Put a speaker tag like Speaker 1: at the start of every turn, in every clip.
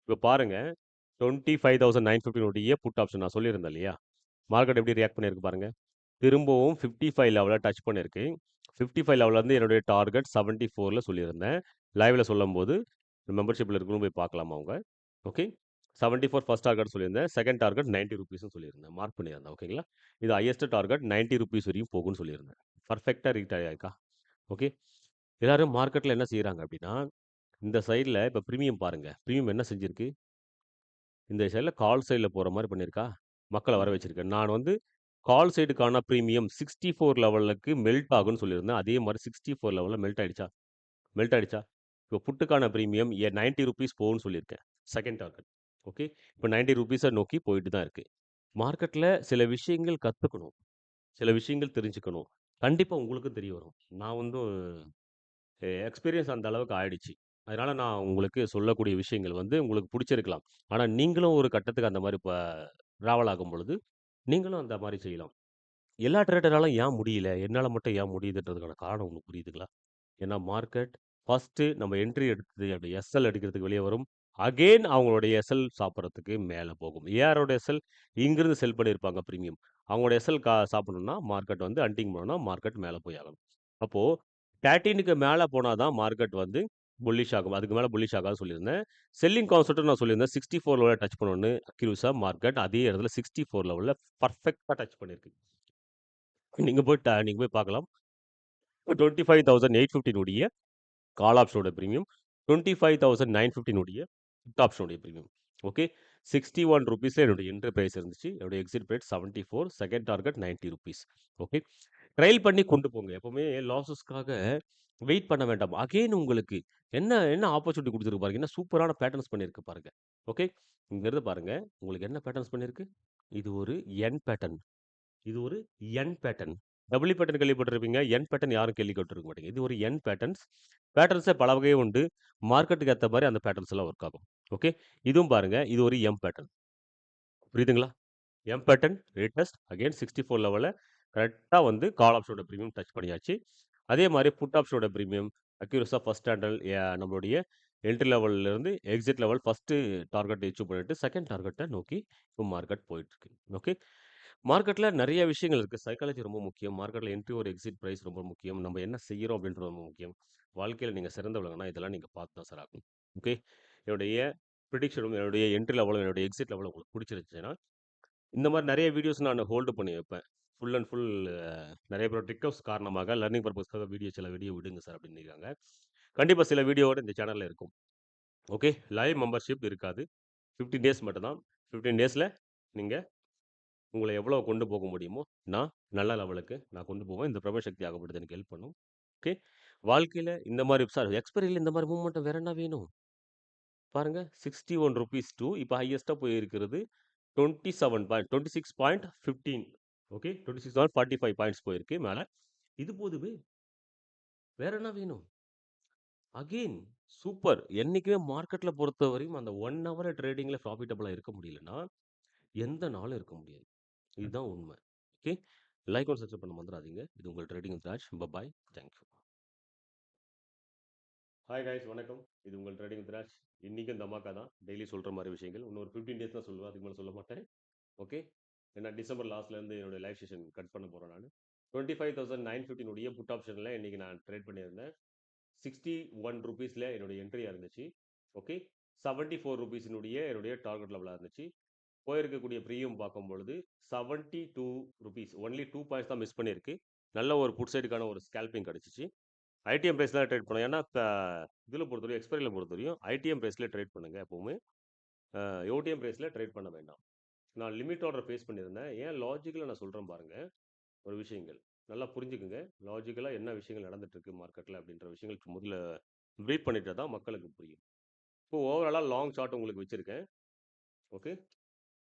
Speaker 1: இப்போ பாருங்க 25,915 put option நான் சொல்லியிருந்தேன் இல்லையா? மார்க்கெட் எப்படி ரியாக்ட் பண்ணியிருக்கு பாருங்க. திரும்பவும் 55 லெவல டச் பண்ணியிருக்கு. 55 லெவல்லேருந்து என்னுடைய டார்கெட் 74ல சொல்லியிருந்தேன். லைவ்ல சொல்லும்போது மெம்பர்ஷிப்ல இருக்கவங்க போய் பார்க்கலாமா அவங்க. ஓகே. 74 ஃபர்ஸ்ட் டார்கெட் சொல்லியிருந்தேன். செகண்ட் டார்கெட் 90 ரூபீஸ்ன்னு சொல்லியிருந்தேன். மார்க் பண்ணியிருந்தேன். ஓகேங்களா? இது ஹையஸ்ட் டார்கெட் 90 ரூபீஸ் வரையும் போகும்ன்னு சொல்லியிருந்தேன். பர்ஃபெக்ட்டா ரீச் ஆயிருக்கா? ஓகே. எல்லாரும் மார்க்கெட்ல என்ன செய்றாங்க அப்படின்னா, இந்த சைட்ல இப்ப பிரீமியம் பாருங்க. பிரீமியம் என்ன செஞ்சிருக்கு? இந்த சைட்ல கால் சைட்ல போற மாரி பண்ணியிருக்கா? மக்கள வர வச்சிருக்கு. நான் வந்து கால் சைடுக்கான பிரீமியம் 64 லெவலுக்கு மெல்ட் ஆகும்ன்னு சொல்லியிருந்தேன். அதே மாரி 64 லெவல்ல மெல்ட் ஆயிடுச்சா? மெல்ட் ஆயிடுச்சா? இப்போ புட்டுக்கான பிரீமியம் 90 ரூபீஸ் போகும்ன்னு சொல்லியிருக்கேன். Second target. ஓகே. இப்போ 90 ரூபீஸ நோக்கி போயிட்டு தான் இருக்கு. மார்க்கெட்ல சில விஷயங்கள் கத்துக்கணும். சில விஷயங்கள் தெரிஞ்சுக்கணும். கண்டிப்பா உங்களுக்கும் தெரிய வரும். நான் வந்து எக்ஸ்பீரியன்ஸ் அந்த அளவுக்கு ஆயிடுச்சு. அதனால நான் உங்களுக்கு சொல்லக்கூடிய விஷயங்கள் வந்து உங்களுக்கு புடிச்சிருக்கலாம். ஆனா நீங்களும் ஒரு கட்டத்துக்கு அந்த மாரி ட்ராவல் ஆகும் பொழுது, நீங்களும் அந்த மாரி செய்யலாம். எல்லா ட்ரேடராலும் ஏன் முடியல? என்னால மட்டும் ஏன் முடியுதுன்றதுக்கான காரணம் உங்களுக்கு புரியுதுங்களா? ஏன்னா மார்க்கெட் ஃபர்ஸ்ட்டு நம்ம என்ட்ரி எடுத்தது அப்படி எஸ்எல் அடிக்கிறதுக்கு வெளிய வரும். அகைன் அவங்களுடைய எஸ்எல் சாப்பிடுறதுக்கு மேல போகும். ஏஆரோட எஸ்எல் இங்கிருந்து செல் பண்ணியிருப்பாங்க பிரீமியம். அவங்களோட எஸ்எல் சாப்பிடணும்னா மார்க்கெட் வந்து ஹண்டிங் பண்ணணும்னா மார்க்கெட் மேல போய் ஆகணும். அப்போ 13க்கு மேல போனா தான் மார்க்கெட் வந்து புல்லிஷ் ஆகும். அதுக்கு மேல புல்லிஷ் ஆகாதுன்னு சொல்லியிருந்தேன். செல்லிங் கான்செப்ட்டும் நான் சொல்லியிருந்தேன். 64 லெவல டச் பண்ணணும்னு அக்யூரஸா மார்க்கெட் அதே இடத்துல 64 லெவல்ல பெர்ஃபெக்ட்டா டச் பண்ணியிருக்கு. நீங்க போய் பார்க்கலாம். 25,815 உடைய கால் ஆப்ஷனோட பிரீமியம் 25,915 உடைய புட் ஆப்ஷனுடைய பிரீமியம். ஓகே. ₹61 என்னுடைய என்ட்ரி பிரைஸ் இருந்துச்சு. என்னுடைய exit price 74. Second target ₹90. Okay. Trail பண்ணி கொண்டு போங்க. எப்பவுமே லாஸஸ்க்காக வெயிட் பண்ண வேண்டாம். அகைன் உங்களுக்கு என்ன என்ன ஆப்பர்ச்சுனிட்டி குடுத்துருக்கு பாருங்க. என்ன சூப்பரான பேட்டர்ன்ஸ் பண்ணியிருக்கு பாருங்க. ஓகே. இங்கிருந்து பாருங்க. உங்களுக்கு என்ன பேட்டர்ன்ஸ் பண்ணியிருக்கு? இது ஒரு என் பேட்டர்ன். இது ஒரு என் பேட்டர்ன். டபிள்யூ பேட்டர்ன் கேள்விப்பட்டிருப்பீங்க. என் பேட்டர்ன் யாரும் கேள்விப்பட்டிருக்க மாட்டீங்க. இது ஒரு என் பேட்டர்ன்ஸ். பேட்டர்ன்ஸே பல வகை உண்டு. மார்க்கெட்டுக்கு ஏத்த மாரி அந்த பேட்டர்ன்ஸ் எல்லாம் ஒர்க் ஆகும். ஓகே. இதுவும் பாருங்க. இது ஒரு எம் பேட்டர்ன். புரியுதுங்களா? எம் பேட்டர்ன் ரேட்டஸ்ட் அகைன் 64 லெவல்ல கரெக்ட்டா வந்து கால் ஆப்ஷனோட பிரீமியம் டச் பண்ணியாச்சு. அதே மாரி புட் ஆப்ஷனோட பிரீமியம் அக்யூரஸா ஃபர்ஸ்ட் ஹேண்டல் நம்மளுடைய என்ட்ரி லெவல்ல இருந்து exit level first target achieve பண்ணிட்டு, செகண்ட் டார்கெட்ட நோக்கி இப்போ மார்க்கெட் போயிட்டுருக்கு. ஓகே. மார்க்கெட்ல நெறைய விஷயங்கள் இருக்கு. சைக்காலஜி ரொம்ப முக்கியம். மார்க்கெட்ல என்ட்ரி ஒரு எக்ஸிட் பிரைஸ் ரொம்ப முக்கியம். நம்ம என்ன செய்றோம் அப்படின்றது ரொம்ப முக்கியம். வாழ்க்கையில நீங்க சிறந்து விளங்கணும்னா இதெல்லாம் நீங்க பார்த்து தான் சார் ஆகணும். ஓகே. என்னுடைய ப்ரிடிக்ஷனும், என்னுடைய என்ட்ரி லெவலும், என்னுடைய எக்ஸிட் லெவலும் உங்களுக்கு புடிச்சிருந்துச்சுன்னா இந்த மாரி நெறைய வீடியோஸ் நான் ஹோல்டு பண்ணி வைப்பேன். ஃபுல் அண்ட் ஃபுல் நெறைய பேரோட ரிக்வெஸ்ட் காரணமாக லர்னிங் பர்ப்பஸ்க்காக சில வீடியோ விடுங்க சார் அப்டின்னிருக்காங்க. கண்டிப்பா சில வீடியோவோட இந்த சேனல்ல இருக்கும். ஓகே. லைவ் மெம்பர்ஷிப் இருக்காது. 15 டேஸ் மட்டும் தான். 15 டேஸ்ல நீங்க உங்கள எவ்வளோ கொண்டு போக முடியுமோ, நான் நல்ல லெவலுக்கு நான் கொண்டு போவேன். இந்த பிரபஞ்சசக்தி ஆகப்பட்டது எனக்கு ஹெல்ப் பண்ணும். ஓகே. வாழ்க்கையில இந்த மாரி சார் எக்ஸ்பைரில இந்த மாரி மூவ்மெண்ட் வேற என்ன வேணும்? பாருங்க ₹61 டூ இப்ப ஹையஸ்ட்டா போயிருக்கிறது 26.15 ஓகே. 26.45 பாயிண்ட்ஸ் போயிருக்கு மேல. இது போதுமே. வேற என்ன வேணும்? Again super. என்னைக்குமே மார்க்கெட்ல பொறுத்தவரையும் அந்த 1 ஹவர் ட்ரேடிங்ல ப்ராஃபிட்டபிளா இருக்க முடியலன்னா, எந்த நாளும் இருக்க முடியாது. இதுதான் உண்மை. ஓகே. லைக் அண்ட் சப்ஸ்கிரைப் பண்ண மறந்துறாதீங்க. இது உங்கள் trading with Raj. Bye. Thank you. Hi guys வணக்கம். இது உங்கள் ட்ரேடிங் வித் ராஜ். இன்னைக்கும் தமாக்கா தான். டெய்லி சொல்ற மாரி விஷயங்கள். இன்னும் ஒரு 15 டேஸ் தான் சொல்லுவேன். அதுக்கு மேல சொல்ல மாட்டேன். ஓகே. ஏன்னா டிசம்பர் லாஸ்ட்லேருந்து என்னோட லைவ் செஷன் கட் பண்ண போறேன் நானு. 25,915 உடைய புட் ஆப்ஷன்ல இன்னைக்கு நான் ட்ரேட் பண்ணியிருந்தேன். ₹61 என்னுடைய என்ட்ரியா இருந்துச்சு. ஓகே. ₹74 என்னுடைய டார்கெட் லெவலா இருந்துச்சு. போயிருக்கக்கூடிய ப்ரீமியம் பார்க்கும்பொழுது ₹72 ஒன்லி 2 பாயிண்ட்ஸ் தான் மிஸ் பண்ணியிருக்கு. நல்ல ஒரு புட் சைடுக்கான ஒரு ஸ்கேல்பிங் கிடைச்சுச்சு. ஐடிஎம் பிரைஸ்ல ட்ரேட் பண்ணோம். ஏன்னா இதில பொறுத்தவரையும் எக்ஸ்பைரில பொறுத்தவரையும் ஐடிஎம் பிரைஸ்ல ட்ரேட் பண்ணுங்க எப்பவுமே. ஓடிஎம் பிரைஸ்ல ட்ரேட் பண்ண வேண்டாம். நான் லிமிட் ஆர்டர் ஃபேஸ் பண்ணியிருந்தேன். ஏன் லாஜிக்கலா நான் சொல்றேன் பாருங்க. ஒரு விஷயங்கள். நல்லா புரிஞ்சுக்குங்க. லாஜிக்கலா என்ன விஷயங்கள் நடந்துட்டு இருக்கு மார்க்கெட்ல அப்படின்ற விஷயங்கள் முதல்ல பிரீஃப் பண்ணிட்டா தான் மக்களுக்கு புரியும். இப்போ ஓவராலா லாங் சார்ட் உங்களுக்கு வச்சிருக்கேன். ஓகே.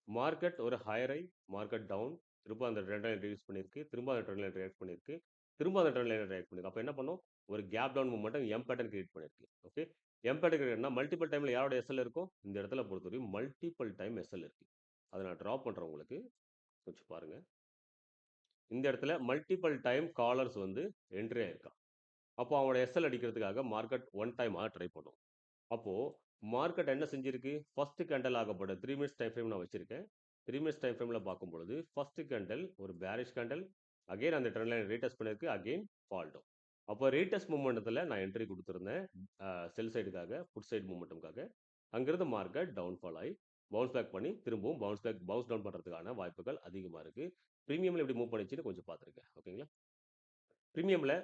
Speaker 1: மார்க்கெட் ஒரு ஹையர் ஹை, மார்க்கெட் டவுன். திரும்ப அந்த ட்ரெண்ட் லைன் ரிலீஸ் பண்ணியிருக்கு. திரும்ப அந்த ட்ரெண்ட் லைன் ரியாக்ட் பண்ணியிருக்கு. திரும்ப அந்த ட்ரெண்ட் லைன் ரியாக்ட் பண்ணியிருக்கு. அப்ப என்ன பண்ணும்? ஒரு கேப் டவுன் மூவ்மெண்ட்ட எம் பேட்டர்ன் கிரியேட் பண்ணியிருக்கு. ஓகே. எம் பேட்டர்ன் கிரியேட்னா மல்டிபிள் டைம்ல யாரோட எஸ்எல் இருக்கும்? இந்த இடத்துல பொறுத்தவரையும் மல்டிபிள் டைம் எஸ்எல் இருக்கு. அத நான் டிரா பண்றேன் உங்களுக்கு. கொஞ்சம் பாருங்க. இந்த இடத்துல மல்டிபிள் டைம் காலர்ஸ் வந்து என்ட்ரி ஆயிருக்கான். அப்போ அவனோட எஸ்எல் அடிக்கிறதுக்காக மார்க்கெட் ஒன் டைமா ட்ரை பண்ணும். அப்போ மார்க்கெட் என்ன செஞ்சிருக்கு? ஃபர்ஸ்ட் கேண்டல் ஆகப்படும் 3 மினிட்ஸ் டைம் ஃப்ரேம் நான் வச்சிருக்கேன். 3 மினிட்ஸ் டைம் ஃப்ரேம்ல பார்க்கும்பொழுது, ஃபர்ஸ்ட் கேண்டல் ஒரு பேரிஷ் கேண்டல். அகைன் அந்த ட்ரெண்ட் லைன் ரீடெஸ்ட் பண்ணிருக்கு. Again fall down. அப்போ ரீடெஸ்ட் மூவ்மெண்டத்துல நான் என்ட்ரி குடுத்திருந்தேன். செல் சைடுக்காக, புட் சைடு மூவ்மெண்ட்டும்காக. அங்கிருந்து மார்க்கெட் டவுன் ஃபால் ஆயி, பவுன்ஸ் பேக் பண்ணி, திரும்பவும் பவுன்ஸ் டவுன் பண்றதுக்கான வாய்ப்புகள் அதிகமா இருக்கு. பிரீமியம்ல எப்படி மூவ் பண்ணுச்சுன்னு கொஞ்சம் பார்த்துருங்க. ஓகேங்களா? பிரீமியம்ல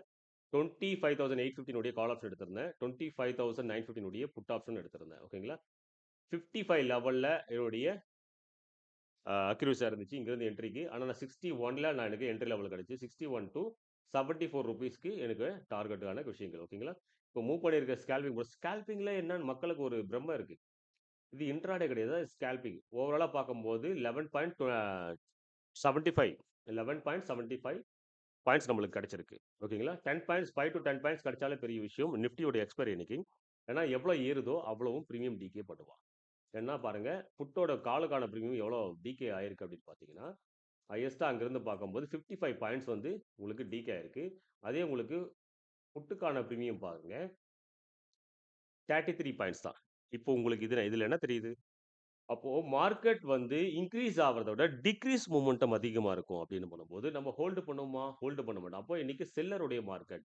Speaker 1: 25,850 உடைய கால் ஆப்ஷன் எடுத்திருந்தேன். 25,950 உடைய புட் ஆப்ஷன் எடுத்திருந்தேன். ஓகேங்களா? 55 லெவல்ல என்னுடைய அக்யூரஸியா இருந்துச்சு இங்கிருந்து என்ட்ரிக்கு. ஆனா நான் 61ல எனக்கு என்ட்ரி லெவல் கிடைச்சு. 61 to 74 ரூபீஸ்க்கு எனக்கு டார்கெட்டான விஷயங்கள். ஓகேங்களா? இப்போ மூவ் பண்ணியிருக்க ஸ்கேல்பிங்ல என்னன்னு மக்களுக்கு ஒரு பிரம்ம இருக்கு. இது இன்ட்ராடே கிடையாது. ஸ்கேல்பிங். ஓவராலா பார்க்கும்போது 11.75 11.75 பாயிண்ட்ஸ் நம்மளுக்கு கிடைச்சிருக்கு. ஓகேங்களா? 10 பாயிண்ட்ஸ் 5 to 10 பாயிண்ட்ஸ் கிடைச்சாலே பெரிய விஷயம். நிஃப்டியோட எக்ஸ்பைரி இன்னைக்கு. ஏன்னா எவ்வளோ ஏறுதோ அவ்வளவும் பிரீமியம் டிகே பண்ணுவான். ஏன்னா பாருங்க, புட்டோட காலுக்கான பிரீமியம் எவ்வளோ டிகே ஆயிருக்கு அப்படின்னு பார்த்தீங்கன்னா, ஹையஸ்டா அங்கிருந்து பார்க்கும்போது 55 பாயிண்ட்ஸ் வந்து உங்களுக்கு டிகே ஆயிருக்கு. அதே உங்களுக்கு புட்டுக்கான பிரீமியம் பாருங்க 33 பாயிண்ட்ஸ் தான். இப்போ உங்களுக்கு இதுல என்ன தெரியுது? அப்போ மார்க்கெட் வந்து இன்கிரீஸ் ஆவறத விட டிக்ரீஸ் மொமெண்டம் அதிகமா இருக்கும் அப்படின்னு பண்ணும்போது, நம்ம ஹோல்டு பண்ணுவோமா? ஹோல்டு பண்ண மாட்டோம். அப்போ இன்னைக்கு செல்லருடைய மார்க்கெட்.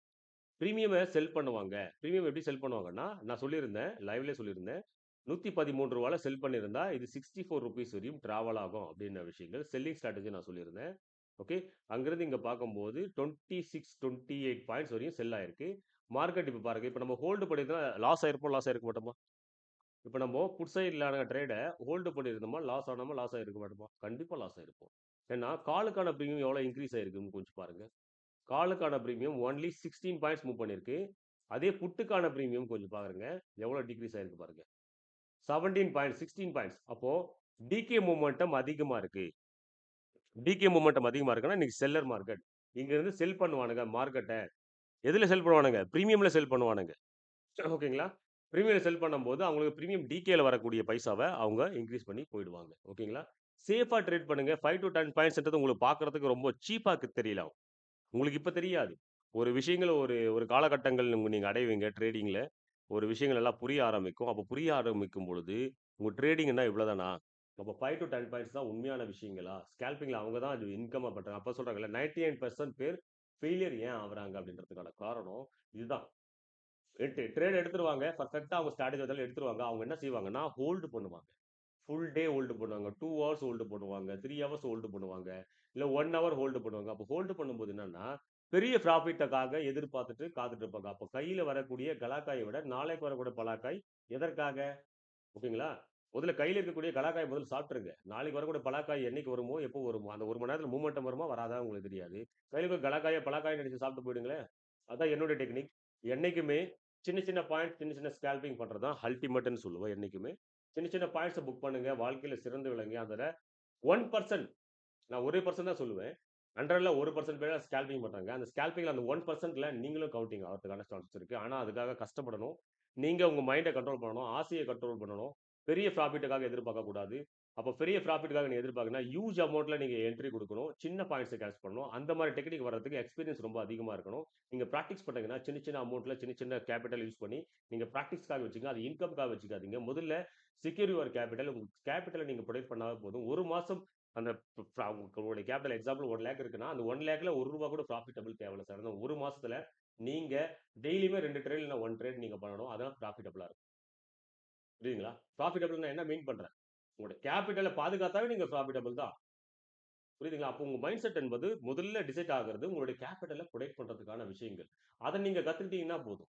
Speaker 1: பிரீமியம செல் பண்ணுவாங்க. பிரீமியம் எப்படி செல் பண்ணுவாங்கன்னா, நான் சொல்லியிருந்தேன். லைவ்லயே சொல்லியிருந்தேன். ரூ. 113ல செல் பண்ணியிருந்தா, இது ₹64 வரையும் டிராவல் ஆகும் அப்படின்ன விஷயங்கள். செல்லிங் ஸ்ட்ராட்டஜி நான் சொல்லியிருந்தேன். ஓகே. அங்கிருந்து இங்க பார்க்கும்போது 26, 28 பாயிண்ட்ஸ் வரையும் செல் ஆயிருக்கு. மார்க்கெட் இப்ப பாருங்க. இப்ப நம்ம ஹோல்டு பண்ணியிருந்தா லாஸ் ஆயிருக்க மாட்டோமா? இப்ப நம்ம புட் சைட்லான ட்ரேட ஹோல்டு பண்ணியிருந்தோமா, லாஸ் ஆயிருக்க மாட்டோமா? கண்டிப்பா லாஸ் ஆயிருப்போம். ஏன்னா, காலுக்கான பிரீமியம் எவ்வளோ இன்கிரீஸ் ஆயிருக்குன்னு கொஞ்சம் பாருங்க. காலுக்கான பிரீமியம் ஒன்லி 16 பாயிண்ட்ஸ் மூவ் பண்ணியிருக்கு. அதே புட்டுக்கான பிரீமியம் கொஞ்சம் பாருங்க. எவ்வளோ டிக்ரீஸ் ஆயிருக்கு பாருங்க. 17 பாயிண்ட்ஸ், 16 பாயிண்ட்ஸ். அப்போ டிகே மொமெண்டம் அதிகமா இருக்கு. டிகே மொமெண்டம் அதிகமா இருக்குன்னா, இன்னைக்கு செல்லர் மார்க்கெட். இங்க இருந்து செல் பண்ணுவானுங்க மார்க்கெட்ட. எதுல செல் பண்ணுவானுங்க? பிரீமியம்ல செல் பண்ணுவானுங்க. ஓகேங்களா? பிரீமியம்ல செல் பண்ணும்போது, அவங்களுக்கு பிரீமியம் டிகேல வரக்கூடிய பைசாவ அவங்க இன்கிரீஸ் பண்ணி போயிடுவாங்க. ஓகேங்களா? சேஃபா ட்ரேட் பண்ணுங்க. 5 to 10 பாயிண்ட்ஸ்ன்றது உங்களுக்கு பார்க்கறதுக்கு ரொம்ப சீப்பா தெரியலாம். உங்களுக்கு இப்ப தெரியாது. ஒரு விஷயங்கள ஒரு ஒரு காலகட்டங்கள் நீங்க அடைவீங்க ட்ரேடிங்ல. ஒரு விஷயங்கள் எல்லாம் புரிய ஆரம்பிக்கும். அப்ப புரிய ஆரம்பிக்கும் பொழுது, உங்க ட்ரேடிங்ன்னா இவ்வளவுதானா? அப்ப 5 to 10 பாயிண்ட்ஸ் தான் உண்மையான விஷயங்களா? ஸ்கேல்பிங்ல அவங்க தான் அது இன்கம்மா பண்றாங்க. அப்ப சொல்றாங்கல்ல 99% பேர் ஃபெயிலியர் ஏன் ஆகுறாங்க அப்படின்றதுக்கான காரணம் இதுதான். ட்ரேட் எடுத்துருவாங்க. பெர்ஃபெக்ட்டா அவங்க ஸ்ட்ராட்டஜி வந்தாலும் எடுத்துருவாங்க. அவங்க என்ன செய்வாங்கன்னா, ஹோல்டு பண்ணுவாங்க. ஃபுல் டே ஹோல்டு பண்ணுவாங்க. 2 ஹவர்ஸ் ஹோல்டு பண்ணுவாங்க. 3 ஹவர்ஸ் ஹோல்டு பண்ணுவாங்க. இல்ல 1 ஹவர் ஹோல்டு பண்ணுவாங்க. அப்போ ஹோல்டு பண்ணும்போது என்னன்னா, பெரிய ப்ராஃபிட்டுக்காக எதிர்பார்த்துட்டு காத்துட்டு இருப்பாங்க. அப்போ கையில வரக்கூடிய கலாக்காய விட நாளைக்கு வரக்கூடிய பலாக்காய் எதற்காக? ஓகேங்களா? முதல்ல கையில இருக்கக்கூடிய கலாக்காய முதல்ல சாப்பிட்டுருங்க. நாளைக்கு வரக்கூடிய பலாக்காய் என்னைக்கு வருமோ, எப்போ வருமோ, அந்த 1 மணி நேரத்துல மூவ்மெண்டம் வருமா, வராதா உங்களுக்கு தெரியாது. கையில இருக்க கலாக்காய பலாக்காய்ன்னு நெனச்சு சாப்பிட்டு போயிடுங்களேன். அதான் என்னுடைய டெக்னிக். என்னைக்குமே சின்ன சின்ன பாயிண்ட், சின்ன சின்ன ஸ்கேல்பிங் பண்றது தான் அல்டிமேட்ன்னு சொல்லுவேன் என்னைக்குமே. சின்ன சின்ன பாயிண்ட்ஸ புக் பண்ணுங்க. வாழ்க்கையில சிறந்து விளங்குங்க. அதுல 1% நான் 1% தான் சொல்லுவேன். 100ல 1% பேர் தான் ஸ்கேல்பிங் பண்றாங்க. அந்த ஸ்கேல்பிங்ல அந்த 1%ல நீங்களும் கவுண்டிங் ஆவறதுக்கான சான்சஸ் இருக்கு. ஆனா, அதுக்காக கஷ்டப்படணும். நீங்க உங்க மைண்ட கண்ட்ரோல் பண்ணணும். ஆசைய கண்ட்ரோல் பண்ணணும். பெரிய ப்ராஃபிட்டுக்காக எதிர்பார்க்கக் கூடாது. அப்ப பெரிய ப்ராஃபிட்டுக்காக நீங்க எதிர்பார்க்கணும்னா, ஹியூஜ் அமௌண்ட்ல நீங்க என்ட்ரி குடுக்கணும். சின்ன பாயிண்ட்ஸ கேட்ச் பண்ணணும். அந்த மாரி டெக்னிக் வர்றதுக்கு எக்ஸ்பீரியன்ஸ் ரொம்ப அதிகமா இருக்கணும். நீங்க பிராக்டிஸ் பண்ணீங்கன்னா, சின்ன சின்ன அமௌண்ட்ல சின்ன சின்ன கேப்பிட்டல் யூஸ் பண்ணி, நீங்க பிராக்டிஸ்க்காக வச்சுக்கங்க. அது இன்கம்க்காக வச்சுக்காதீங்க. முதல்ல செக்யூர் யுவர் கேப்பிட்டல். உங்க கேப்பிட்டல நீங்க புரொடெக்ட் பண்ணாவே போதும். 1 மாசம் அந்த உங்களுடைய கேப்பிட்டல் எக்ஸாம்பிள் 1 லேக் இருக்குன்னா, அந்த 1 லேக்ல ரூ. 1 கூட ப்ராஃபிட்டபிள் தேவையில்ல சார். அந்த 1 மாசத்துல நீங்க டெய்லியுமே 2 ட்ரேட் இல்ல 1 ட்ரேட் நீங்க பண்ணணும். அதான் ப்ராஃபிட்டபிளா இருக்கும். புரியுதுங்களா? ப்ராஃபிட்டபிள்னா என்ன மீன் பண்றேன்? உங்களோட கேப்பிட்டல பாதுகாத்தாவே நீங்க ப்ராஃபிட்டபிள் தான். புரியுதுங்களா? அப்போ உங்க மைண்ட் செட் என்பது முதல்ல டிசைட் ஆகுறது உங்களுடைய கேப்பிட்டல புரொடெக்ட் பண்றதுக்கான விஷயங்கள். அத நீங்க கத்துக்கிட்டீங்கன்னா போதும்.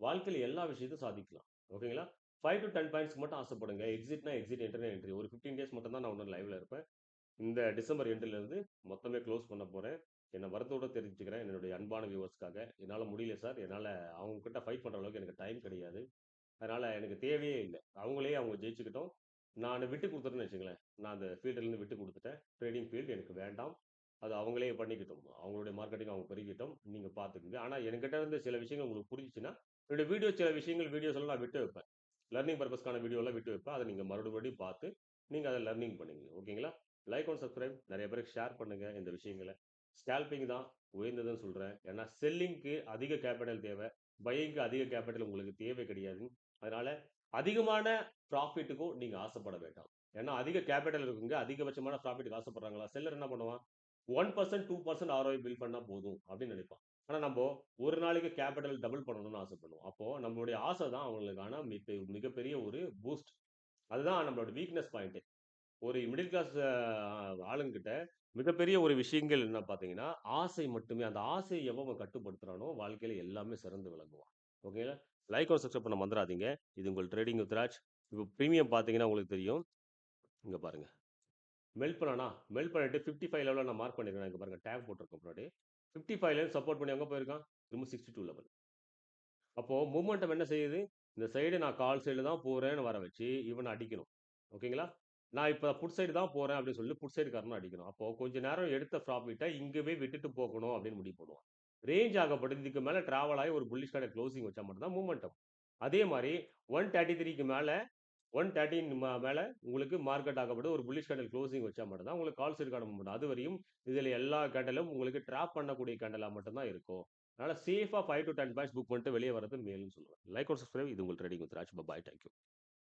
Speaker 1: வாழ்க்கையில எல்லா விஷயத்தையும் சாதிக்கலாம். ஓகேங்களா? 5 டூ 10 பாயிண்ட்ஸ்க்கு மட்டும் ஆசைப்படுங்க. எக்ஸிட்னா எக்ஸிட், என்ட்ரினா என்ட்ரி. ஒரு 15 டேஸ் மட்டும் தான் நான் இன்னும் லைவ்ல இருப்பேன். இந்த டிசம்பர் எண்டுல இருந்து மொத்தமே க்ளோஸ் பண்ண போறேன். என்ன வருத்தத்தோட தெரிவிச்சுக்கிறேன். என்னுடைய அன்பான வியூவர்ஸ்க்காக. என்னால முடியல சார். என்னால அவங்க கிட்ட ஃபைட் பண்ற அளவுக்கு எனக்கு டைம் கிடையாது. அதனால எனக்கு தேவையே இல்ல. அவங்களே அவங்க ஜெயிச்சுக்கிட்டும். நானு விட்டு குடுத்துட்டேன்னு வச்சுக்கங்களேன். நான் அந்த ஃபீல்டுலருந்து விட்டு குடுத்துட்டேன். ட்ரேடிங் ஃபீல்டு எனக்கு வேண்டாம். அது அவங்களே பண்ணிக்கட்டும். அவங்களுடைய மார்க்கெட்டிங் அவங்க பெருகிட்டோம். நீங்க பார்த்துக்கங்க. ஆனா என்கிட்ட இருந்து சில விஷயங்கள் உங்களுக்கு புரிஞ்சுச்சுன்னா, என்னுடைய சில விஷயங்கள் வீடியோஸ் எல்லாம் நான் விட்டு வைப்பேன். லர்னிங் பர்ப்பஸ்க்கான வீடியோலாம் விட்டு வைப்பேன். அத நீங்க மறுபடியும் பார்த்து, நீங்க அத லர்னிங் பண்ணிக்கங்க. ஓகேங்களா? லைக் அண்ட் சப்ஸ்கிரைப் நெறைய பேருக்கு ஷேர் பண்ணுங்க இந்த விஷயங்கள. ஸ்கேல்பிங் தான் உயர்ந்ததுன்னு சொல்றேன். ஏன்னா செல்லிங்க்கு அதிக கேப்பிட்டல் தேவை. பையிங்க்கு அதிக கேப்பிட்டல் உங்களுக்கு தேவை கிடையாது. அதனால அதிகமான ப்ராஃபிட்டுக்கும் நீங்க ஆசைப்பட வேண்டாம். ஏன்னா அதிக கேப்பிட்டல் இருக்குங்க. அதிகபட்சமான ப்ராஃபிட்க்கு ஆசைப்படுறாங்களா? செல்லர் என்ன பண்ணுவான்? 1% 2% ஆர்ஓஐ பில்ட் பண்ணா போதும் அப்படின்னு நினைப்பான். ஆனா நம்போ ஒரு நாளைக்கு கேப்பிட்டல் டபுள் பண்ணணும்னு ஆசைப்படுவோம். அப்போ நம்மளுடைய ஆசை தான் அவங்களுக்கான மிகப்பெரிய ஒரு பூஸ்ட். அதுதான் நம்மளோட வீக்னஸ் பாயிண்ட்டே. ஒரு மிடில் கிளாஸ் ஆளுங்கிட்ட மிகப்பெரிய ஒரு விஷயங்கள் என்ன பார்த்தீங்கன்னா, ஆசை மட்டுமே. அந்த ஆசைய எவன் கட்டுப்படுத்துறானோ, வாழ்க்கையில எல்லாமே சிறந்து விளங்குவான். ஓகேங்களா? லைக் அண்ட் சப்ஸ்கிரைப் பண்ண மறந்துறாதீங்க. இது உங்கள் ட்ரேடிங் வித் ராஜ். இப்போ பிரீமியம் பார்த்தீங்கன்னா உங்களுக்கு தெரியும். இங்க பாருங்க. மெல்ட் பண்ணிட்டு 55 லெவல்ல நான் மார்க் பண்ணியிருக்கேன். இங்க பாருங்க டேக் போட்டிருக்கேன் முன்னாடி. 55லேருந்து சப்போர்ட் பண்ணி எங்க போயிருக்கான்? திரும்ப 62 லெவல். அப்போ மொமெண்டம் என்ன செய்யுது? இந்த சைடு நான் கால் சைடுல தான் போறேன்னு வர வச்சு, இவன அடிக்கணும். ஓகேங்களா? நான் இப்ப புட் சைடு தான் போறேன் அப்படின்னு சொல்லி புட் சைடுக்காரன அடிக்கணும். அப்போ கொஞ்ச நேரம் எடுத்த ப்ராஃபிட்ட இங்கவே விட்டுட்டு போகணும் அப்படின்னு முடிவு பண்ணுவான். ரேஞ்ச் ஆகப்பட்டது இதுக்கு மேல டிராவல் ஆயி ஒரு புல்லிஷ் கான குளோசிங் வச்சா மட்டும் தான் மொமெண்டம். அதே மாரி 133க்கு மேல 113 மேல உங்களுக்கு மார்க்கெட் ஆகப்படும் ஒரு புல்லிஷ் கேண்டில் குளோசிங் வச்சா மட்டும் தான் உங்களுக்கு கால் சைடுக்கான மூவ்மெண்ட். அதுவரையும் இதுல எல்லா கேண்டிலும் உங்களுக்கு டிராப் பண்ணக்கூடிய கேண்டிலா மட்டும் தான் இருக்கும். அதனால சேஃபா 5 டூ 10 பாயிண்ட்ஸ் புக் பண்ணிட்டு வெளிய வர்றது மேல்ன்னு சொல்லுவேன். Like and subscribe. இது உங்கள் trading with Raj. Bye. Thank you.